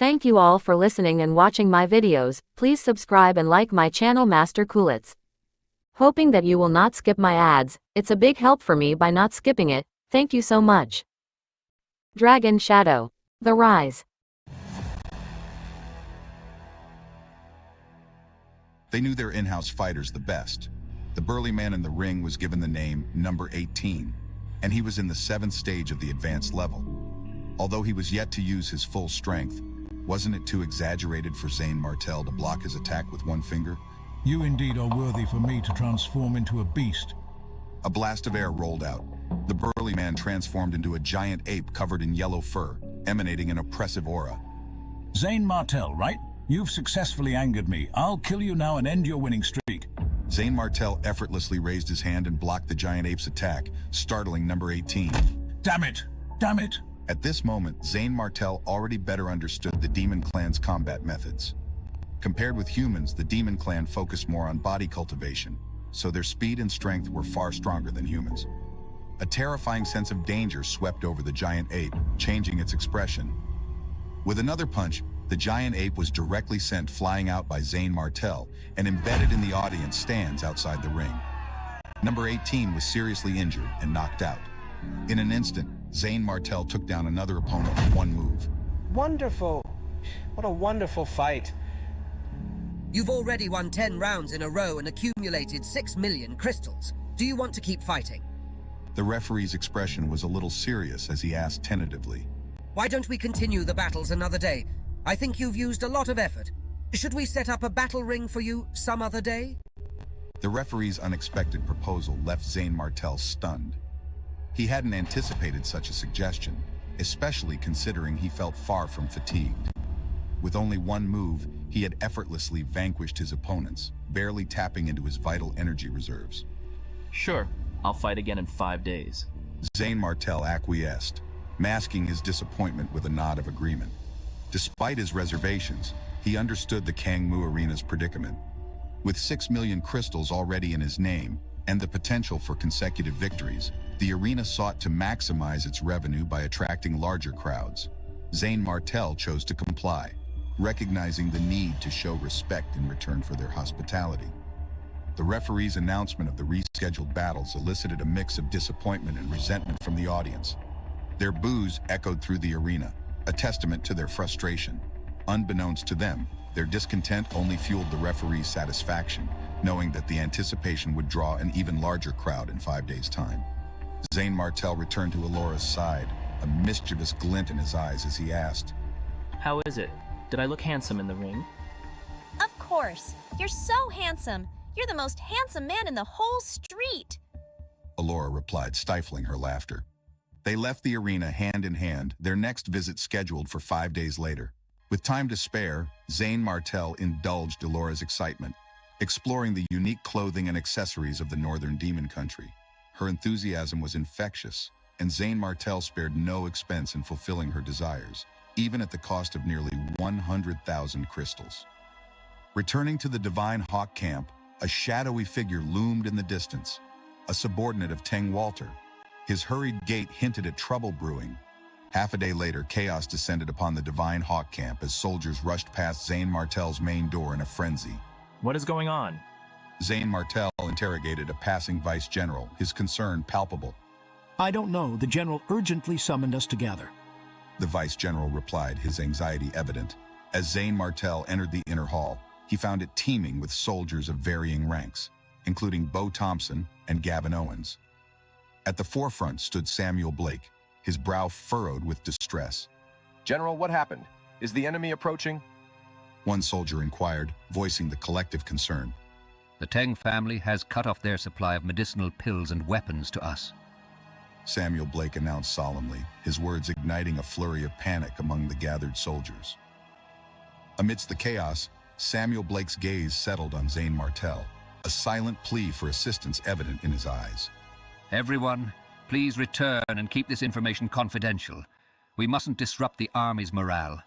Thank you all for listening and watching my videos. Please subscribe and like my channel Master Coolitz. Hoping that you will not skip my ads, it's a big help for me by not skipping it. Thank you so much. Dragon Shadow. The Rise. They knew their in-house fighters the best. The burly man in the ring was given the name Number 18, and he was in the 7th stage of the advanced level. Although he was yet to use his full strength, wasn't it too exaggerated for Zane Martel to block his attack with one finger? You indeed are worthy for me to transform into a beast. A blast of air rolled out. The burly man transformed into a giant ape covered in yellow fur, emanating an oppressive aura. Zane Martel, right? You've successfully angered me. I'll kill you now and end your winning streak. Zane Martel effortlessly raised his hand and blocked the giant ape's attack, startling Number 18. Damn it! Damn it! At this moment, Zane Martel already better understood the Demon Clan's combat methods. Compared with humans, the Demon Clan focused more on body cultivation, so their speed and strength were far stronger than humans. A terrifying sense of danger swept over the giant ape, changing its expression. With another punch, the giant ape was directly sent flying out by Zane Martel and embedded in the audience stands outside the ring. Number 18 was seriously injured and knocked out. In an instant, Zane Martel took down another opponent with one move. Wonderful! What a wonderful fight. You've already won 10 rounds in a row and accumulated 6 million crystals. Do you want to keep fighting? The referee's expression was a little serious as he asked tentatively. Why don't we continue the battles another day? I think you've used a lot of effort. Should we set up a battle ring for you some other day? The referee's unexpected proposal left Zane Martel stunned. He hadn't anticipated such a suggestion, especially considering he felt far from fatigued. With only one move, he had effortlessly vanquished his opponents, barely tapping into his vital energy reserves. Sure, I'll fight again in 5 days. Zane Martel acquiesced, masking his disappointment with a nod of agreement. Despite his reservations, he understood the Kangmu Arena's predicament. With 6 million crystals already in his name and the potential for consecutive victories, the arena sought to maximize its revenue by attracting larger crowds. Zane Martel chose to comply, recognizing the need to show respect in return for their hospitality. The referee's announcement of the rescheduled battles elicited a mix of disappointment and resentment from the audience. Their boos echoed through the arena, a testament to their frustration. Unbeknownst to them, their discontent only fueled the referee's satisfaction, knowing that the anticipation would draw an even larger crowd in 5 days' time. Zane Martel returned to Alora's side, a mischievous glint in his eyes as he asked, How is it? Did I look handsome in the ring? Of course. You're so handsome. You're the most handsome man in the whole street. Alora replied, stifling her laughter. They left the arena hand in hand, their next visit scheduled for 5 days later. With time to spare, Zane Martel indulged Alora's excitement, exploring the unique clothing and accessories of the northern demon country. Her enthusiasm was infectious, and Zane Martel spared no expense in fulfilling her desires, even at the cost of nearly 100,000 crystals. Returning to the Divine Hawk camp, a shadowy figure loomed in the distance, a subordinate of Teng Walter. His hurried gait hinted at trouble brewing. Half a day later, chaos descended upon the Divine Hawk camp as soldiers rushed past Zane Martel's main door in a frenzy. What is going on? Zane Martel interrogated a passing vice general, his concern palpable. I don't know. The general urgently summoned us to gather. The vice general replied, his anxiety evident. As Zane Martel entered the inner hall, he found it teeming with soldiers of varying ranks, including Bo Thompson and Gavin Owens. At the forefront stood Samuel Blake, his brow furrowed with distress. General, what happened? Is the enemy approaching? One soldier inquired, voicing the collective concern. The Teng family has cut off their supply of medicinal pills and weapons to us. Samuel Blake announced solemnly, his words igniting a flurry of panic among the gathered soldiers. Amidst the chaos, Samuel Blake's gaze settled on Zane Martel, a silent plea for assistance evident in his eyes. Everyone, please return and keep this information confidential. We mustn't disrupt the army's morale.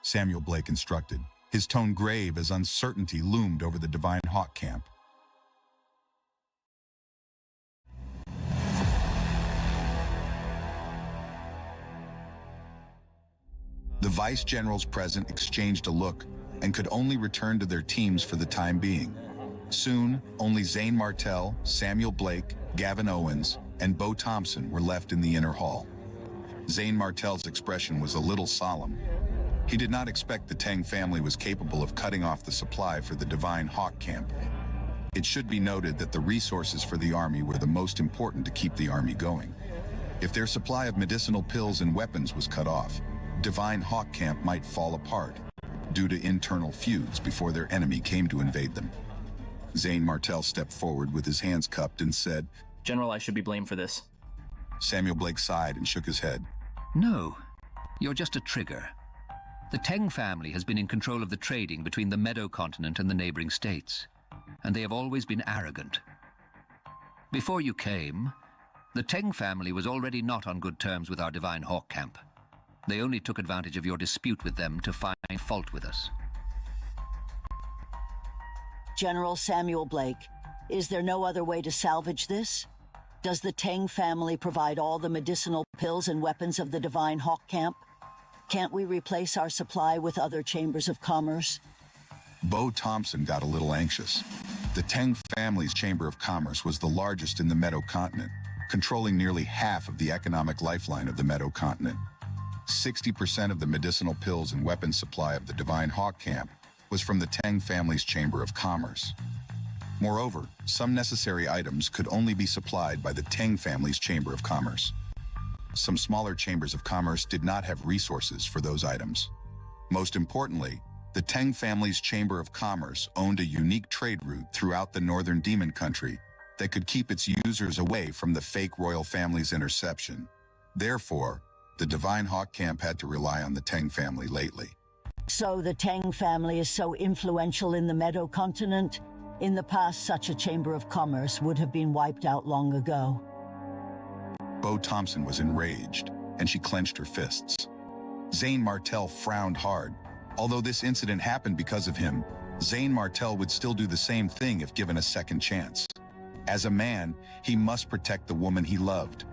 Samuel Blake instructed, his tone grave as uncertainty loomed over the Divine Hawk camp. The vice generals present exchanged a look and could only return to their teams for the time being. Soon, only Zane Martell, Samuel Blake, Gavin Owens, and Bo Thompson were left in the inner hall. Zane Martell's expression was a little solemn. He did not expect the Tang family was capable of cutting off the supply for the Divine Hawk Camp. It should be noted that the resources for the army were the most important to keep the army going. If their supply of medicinal pills and weapons was cut off, Divine Hawk Camp might fall apart due to internal feuds before their enemy came to invade them. Zane Martell stepped forward with his hands cupped and said, General, I should be blamed for this. Samuel Blake sighed and shook his head. No, you're just a trigger. The Teng family has been in control of the trading between the Meadow Continent and the neighboring states, and they have always been arrogant. Before you came, the Teng family was already not on good terms with our Divine Hawk Camp. They only took advantage of your dispute with them to find fault with us. General Samuel Blake, is there no other way to salvage this? Does the Teng family provide all the medicinal pills and weapons of the Divine Hawk Camp? Can't we replace our supply with other chambers of commerce? Bo Thompson got a little anxious. The Teng family's Chamber of Commerce was the largest in the Meadow Continent, controlling nearly half of the economic lifeline of the Meadow Continent. 60% of the medicinal pills and weapons supply of the Divine Hawk Camp was from the Teng family's Chamber of Commerce. Moreover, some necessary items could only be supplied by the Teng family's Chamber of Commerce. Some smaller chambers of commerce did not have resources for those items. Most importantly, the Teng family's Chamber of Commerce owned a unique trade route throughout the northern demon country that could keep its users away from the fake royal family's interception. Therefore, the Divine Hawk Camp had to rely on the Teng family lately. So the Teng family is so influential in the Meadow Continent? In the past, such a Chamber of Commerce would have been wiped out long ago. Bo Thompson was enraged, and she clenched her fists. Zane Martell frowned hard. Although this incident happened because of him, Zane Martell would still do the same thing if given a second chance. As a man, he must protect the woman he loved.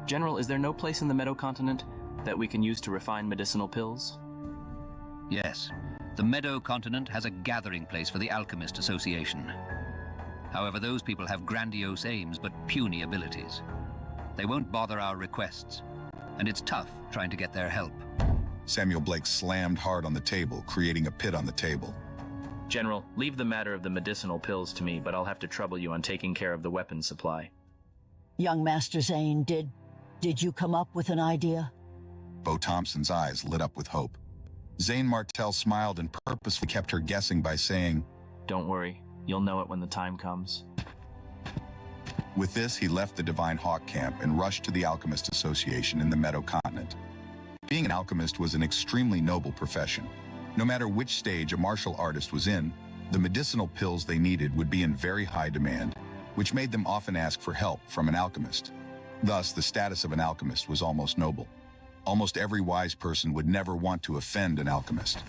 General, is there no place in the Meadow Continent that we can use to refine medicinal pills? Yes, the Meadow Continent has a gathering place for the Alchemist Association. However, those people have grandiose aims but puny abilities. They won't bother our requests, and it's tough trying to get their help. Samuel Blake slammed hard on the table, creating a pit on the table. General, leave the matter of the medicinal pills to me, but I'll have to trouble you on taking care of the weapons supply. Young Master Zane, did you come up with an idea? Bo Thompson's eyes lit up with hope. Zane Martell smiled and purposefully kept her guessing by saying, Don't worry, you'll know it when the time comes. With this, he left the Divine Hawk Camp and rushed to the Alchemist Association in the Meadow Continent. Being an alchemist was an extremely noble profession. No matter which stage a martial artist was in, the medicinal pills they needed would be in very high demand, which made them often ask for help from an alchemist. Thus, the status of an alchemist was almost noble. Almost every wise person would never want to offend an alchemist.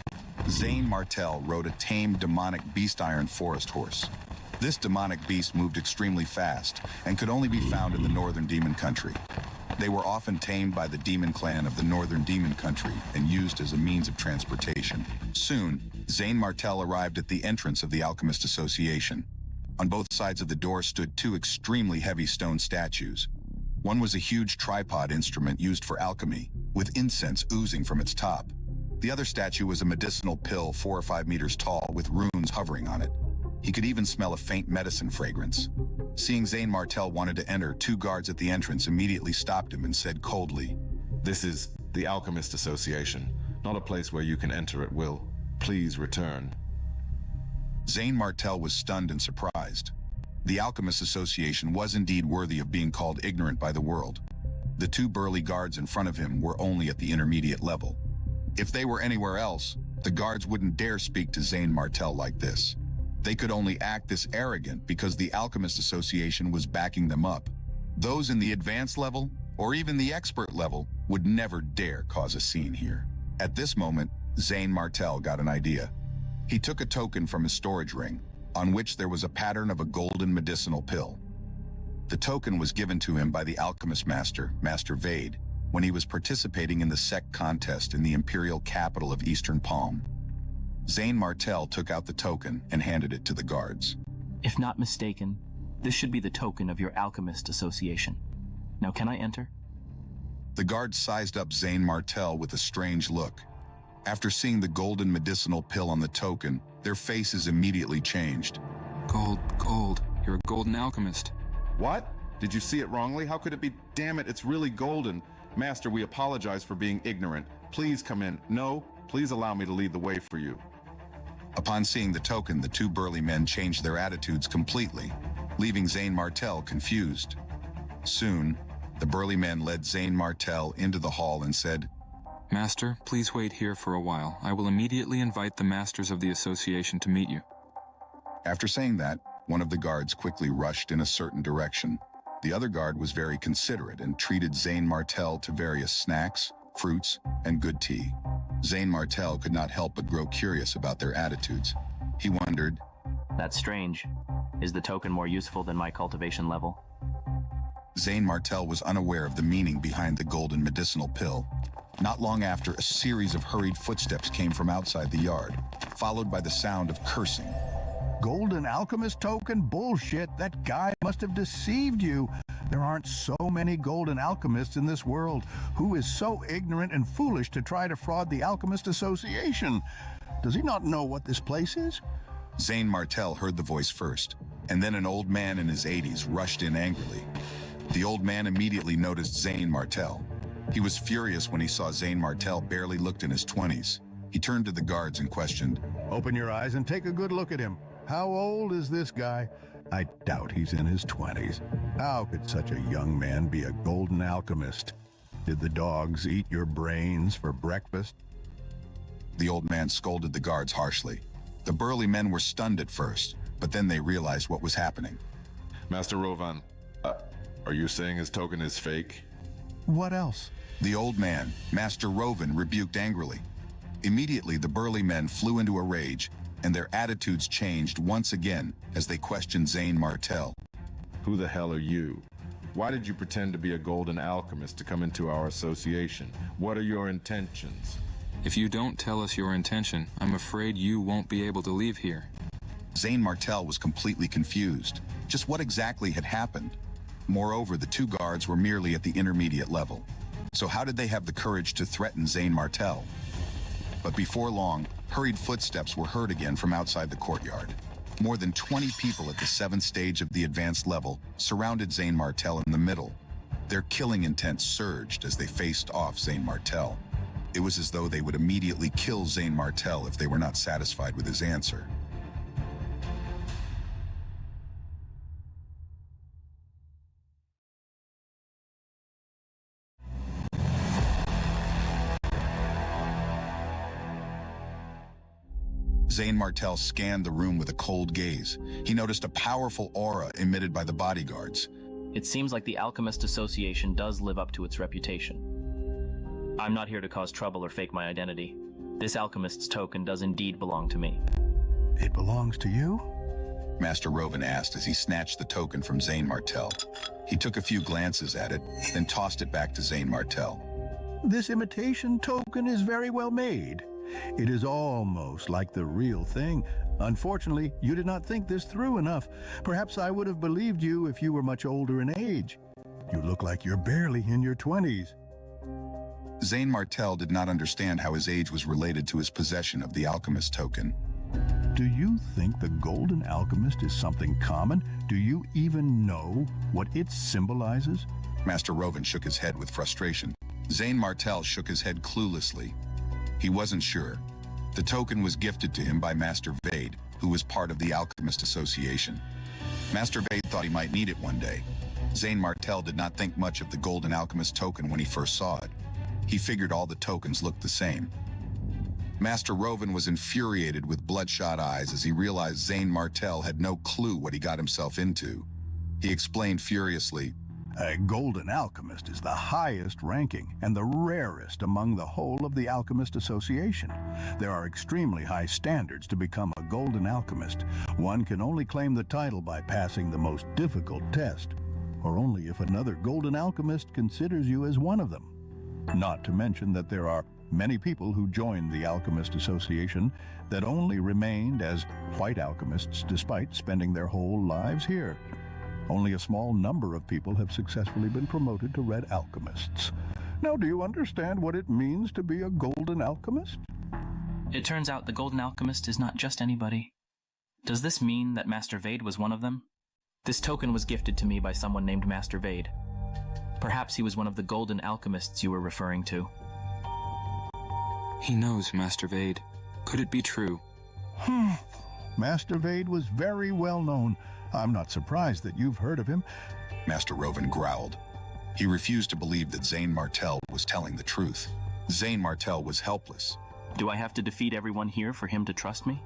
Zane Martell rode a tame demonic beast iron forest horse. This demonic beast moved extremely fast and could only be found in the northern demon country. They were often tamed by the demon clan of the northern demon country and used as a means of transportation. Soon, Zane Martell arrived at the entrance of the Alchemist Association. On both sides of the door stood two extremely heavy stone statues. One was a huge tripod instrument used for alchemy, with incense oozing from its top. The other statue was a medicinal pill 4 or 5 meters tall with runes hovering on it. He could even smell a faint medicine fragrance. Seeing Zane Martell wanted to enter, 2 guards at the entrance immediately stopped him and said coldly, This is the Alchemist Association, not a place where you can enter at will. Please return. Zane Martell was stunned and surprised. The Alchemist Association was indeed worthy of being called ignorant by the world. The 2 burly guards in front of him were only at the intermediate level. If they were anywhere else, the guards wouldn't dare speak to Zane Martell like this. They could only act this arrogant because the Alchemist Association was backing them up. Those in the advanced level, or even the expert level, would never dare cause a scene here. At this moment, Zane Martell got an idea. He took a token from his storage ring, on which there was a pattern of a golden medicinal pill. The token was given to him by the Alchemist Master, Master Vade, when he was participating in the sect contest in the imperial capital of Eastern Palm. Zane Martel took out the token and handed it to the guards. If not mistaken, this should be the token of your Alchemist Association. Now can I enter? The guards sized up Zane Martel with a strange look. After seeing the golden medicinal pill on the token, their faces immediately changed. Gold. You're a golden alchemist. What? Did you see it wrongly? How could it be? Damn it, it's really golden. Master, we apologize for being ignorant. Please come in. No, please allow me to lead the way for you. Upon seeing the token, the two burly men changed their attitudes completely, leaving Zane Martel confused. Soon, the burly men led Zane Martel into the hall and said, Master, please wait here for a while. I will immediately invite the masters of the association to meet you. After saying that, one of the guards quickly rushed in a certain direction. The other guard was very considerate and treated Zane Martel to various snacks, fruits, and good tea. Zane Martel could not help but grow curious about their attitudes. He wondered, That's strange. Is the token more useful than my cultivation level? Zane Martel was unaware of the meaning behind the golden medicinal pill. Not long after, a series of hurried footsteps came from outside the yard, followed by the sound of cursing. Golden Alchemist token? Bullshit. That guy must have deceived you. There aren't so many golden alchemists in this world. Who is so ignorant and foolish to try to fraud the Alchemist Association? Does he not know what this place is? Zane Martel heard the voice first, and then an old man in his 80s rushed in angrily. The old man immediately noticed Zane Martel. He was furious when he saw Zane Martel barely looked in his 20s. He turned to the guards and questioned, Open your eyes and take a good look at him. How old is this guy? I doubt he's in his 20s. How could such a young man be a golden alchemist? Did the dogs eat your brains for breakfast? The old man scolded the guards harshly. The burly men were stunned at first, but then they realized what was happening. Master Rovan, are you saying his token is fake? What else? The old man, Master Rovan, rebuked angrily. Immediately, the burly men flew into a rage, and their attitudes changed once again as they questioned Zane Martel. Who the hell are you? Why did you pretend to be a golden alchemist to come into our association? What are your intentions? If you don't tell us your intention, I'm afraid you won't be able to leave here. Zane Martel was completely confused. Just what exactly had happened? Moreover, the two guards were merely at the intermediate level. So how did they have the courage to threaten Zane Martel? But before long, hurried footsteps were heard again from outside the courtyard. More than 20 people at the 7th stage of the advanced level surrounded Zane Martel in the middle. Their killing intent surged as they faced off Zane Martel. It was as though they would immediately kill Zane Martel if they were not satisfied with his answer. Zane Martel scanned the room with a cold gaze. He noticed a powerful aura emitted by the bodyguards. It seems like the Alchemist Association does live up to its reputation. I'm not here to cause trouble or fake my identity. This Alchemist's token does indeed belong to me. It belongs to you? Master Rovan asked as he snatched the token from Zane Martel. He took a few glances at it, then tossed it back to Zane Martel. This imitation token is very well made. It is almost like the real thing. Unfortunately, you did not think this through enough. Perhaps I would have believed you if you were much older in age. You look like you're barely in your 20s. Zane Martel did not understand how his age was related to his possession of the Alchemist token. Do you think the Golden Alchemist is something common? Do you even know what it symbolizes? Master Rovan shook his head with frustration. Zane Martel shook his head cluelessly. He wasn't sure. The token was gifted to him by Master Vade, who was part of the Alchemist Association. Master Vade thought he might need it one day. Zane Martel did not think much of the Golden Alchemist token when he first saw it. He figured all the tokens looked the same. Master Rovan was infuriated with bloodshot eyes as he realized Zane Martel had no clue what he got himself into. He explained furiously, A Golden Alchemist is the highest ranking and the rarest among the whole of the Alchemist Association. There are extremely high standards to become a Golden Alchemist. One can only claim the title by passing the most difficult test, or only if another Golden Alchemist considers you as one of them. Not to mention that there are many people who joined the Alchemist Association that only remained as white alchemists despite spending their whole lives here. Only a small number of people have successfully been promoted to red alchemists. Now, do you understand what it means to be a golden alchemist? It turns out the Golden Alchemist is not just anybody. Does this mean that Master Vade was one of them? This token was gifted to me by someone named Master Vade. Perhaps he was one of the Golden Alchemists you were referring to. He knows Master Vade. Could it be true? Master Vade was very well known. I'm not surprised that you've heard of him. Master Roven growled. He refused to believe that Zane Martel was telling the truth. Zane Martel was helpless. Do I have to defeat everyone here for him to trust me?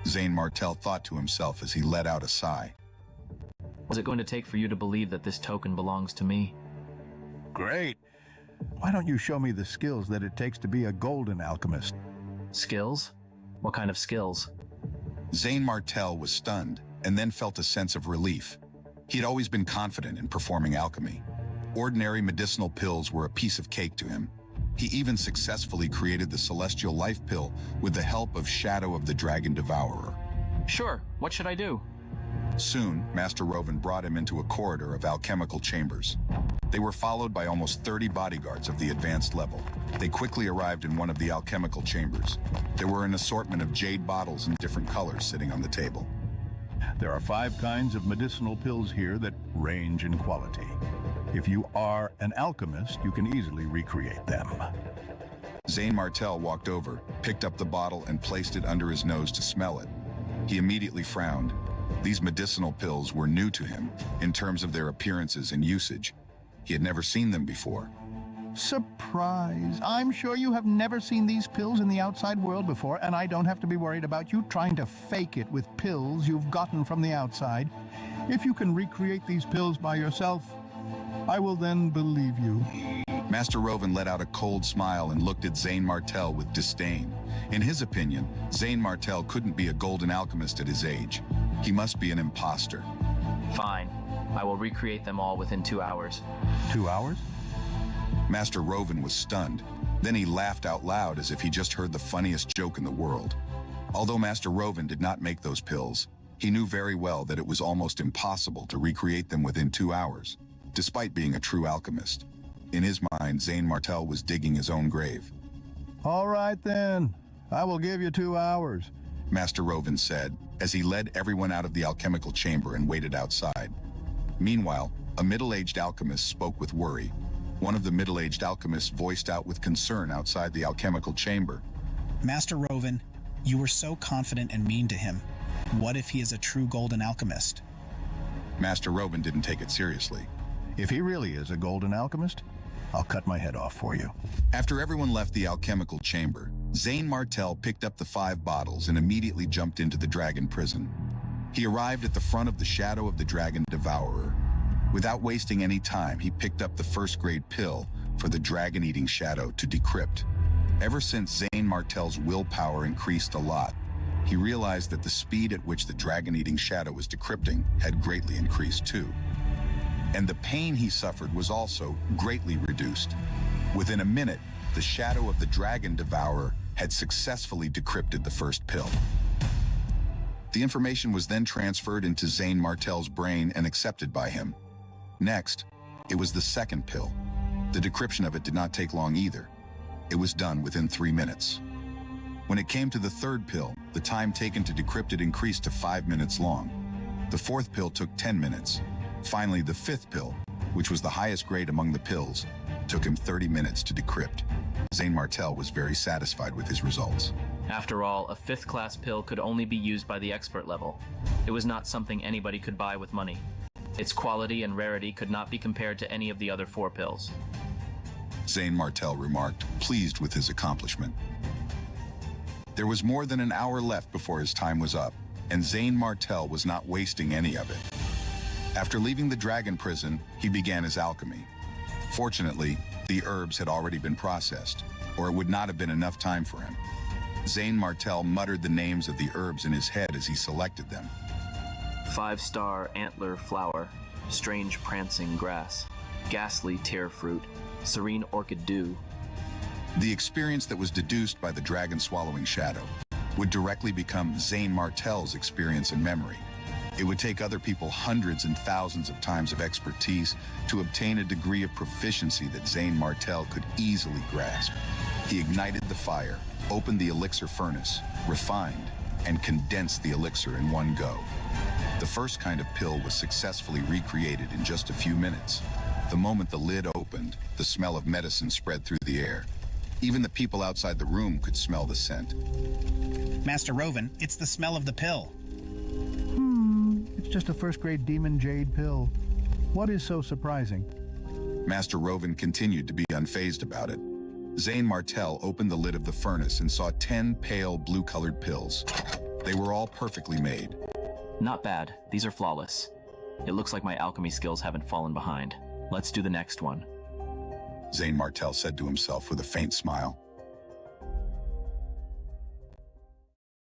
Zane Martel thought to himself as he let out a sigh. What's it going to take for you to believe that this token belongs to me? Great. Why don't you show me the skills that it takes to be a golden alchemist? Skills? What kind of skills? Zane Martel was stunned and then felt a sense of relief. He had always been confident in performing alchemy. Ordinary medicinal pills were a piece of cake to him. He even successfully created the Celestial Life Pill with the help of Shadow of the Dragon Devourer. Sure, what should I do? Soon, Master Roven brought him into a corridor of alchemical chambers. They were followed by almost 30 bodyguards of the advanced level. They quickly arrived in one of the alchemical chambers. There were an assortment of jade bottles in different colors sitting on the table. There are 5 kinds of medicinal pills here that range in quality. If you are an alchemist, you can easily recreate them. Zane Martel walked over, picked up the bottle, and placed it under his nose to smell it. He immediately frowned. These medicinal pills were new to him in terms of their appearances and usage. He had never seen them before. Surprise! I'm sure you have never seen these pills in the outside world before, and I don't have to be worried about you trying to fake it with pills you've gotten from the outside. If you can recreate these pills by yourself, I will then believe you. Master Roven let out a cold smile and looked at Zane Martel with disdain. In his opinion, Zane Martel couldn't be a golden alchemist at his age. He must be an imposter. Fine. I will recreate them all within 2 hours. 2 hours? Master Roven was stunned. Then he laughed out loud as if he just heard the funniest joke in the world. Although Master Roven did not make those pills, he knew very well that it was almost impossible to recreate them within 2 hours, despite being a true alchemist. In his mind, Zane Martel was digging his own grave. All right then, I will give you 2 hours, Master Roven said, as he led everyone out of the alchemical chamber and waited outside. Meanwhile, a middle-aged alchemist spoke with worry. One of the middle-aged alchemists voiced out with concern outside the alchemical chamber. Master Roven, you were so confident and mean to him. What if he is a true golden alchemist? Master Roven didn't take it seriously. If he really is a golden alchemist, I'll cut my head off for you. After everyone left the alchemical chamber, Zane Martel picked up the 5 bottles and immediately jumped into the dragon prison. He arrived at the front of the Shadow of the Dragon Devourer. Without wasting any time, he picked up the first-grade pill for the dragon-eating shadow to decrypt. Ever since Zane Martel's willpower increased a lot, he realized that the speed at which the dragon-eating shadow was decrypting had greatly increased too. And the pain he suffered was also greatly reduced. Within a minute, the Shadow of the Dragon Devourer had successfully decrypted the first pill. The information was then transferred into Zane Martel's brain and accepted by him. Next, it was the second pill. The decryption of it did not take long either. It was done within 3 minutes. When it came to the third pill, the time taken to decrypt it increased to 5 minutes long. The fourth pill took 10 minutes. Finally, the fifth pill, which was the highest grade among the pills, took him 30 minutes to decrypt. Zane Martel was very satisfied with his results. After all, a 5th-class pill could only be used by the expert level. It was not something anybody could buy with money. Its quality and rarity could not be compared to any of the other 4 pills. Zane Martel remarked, pleased with his accomplishment. There was more than an hour left before his time was up, and Zane Martel was not wasting any of it. After leaving the dragon prison, he began his alchemy. Fortunately, the herbs had already been processed, or it would not have been enough time for him. Zane Martel muttered the names of the herbs in his head as he selected them. 5-star antler flower, strange prancing grass. Ghastly tear fruit, serene orchid dew. The experience that was deduced by the dragon-swallowing shadow would directly become Zane Martell's experience and memory. It would take other people hundreds and thousands of times of expertise to obtain a degree of proficiency that Zane Martell could easily grasp. He ignited the fire, opened the elixir furnace, refined, and condensed the elixir in one go. The first kind of pill was successfully recreated in just a few minutes. The moment the lid opened, the smell of medicine spread through the air. Even the people outside the room could smell the scent. Master Roven, it's the smell of the pill. It's just a first-grade demon jade pill. What is so surprising? Master Roven continued to be unfazed about it. Zane Martell opened the lid of the furnace and saw 10 pale blue-colored pills. They were all perfectly made. Not bad. These are flawless. It looks like my alchemy skills haven't fallen behind. Let's do the next one. Zane Martell said to himself with a faint smile.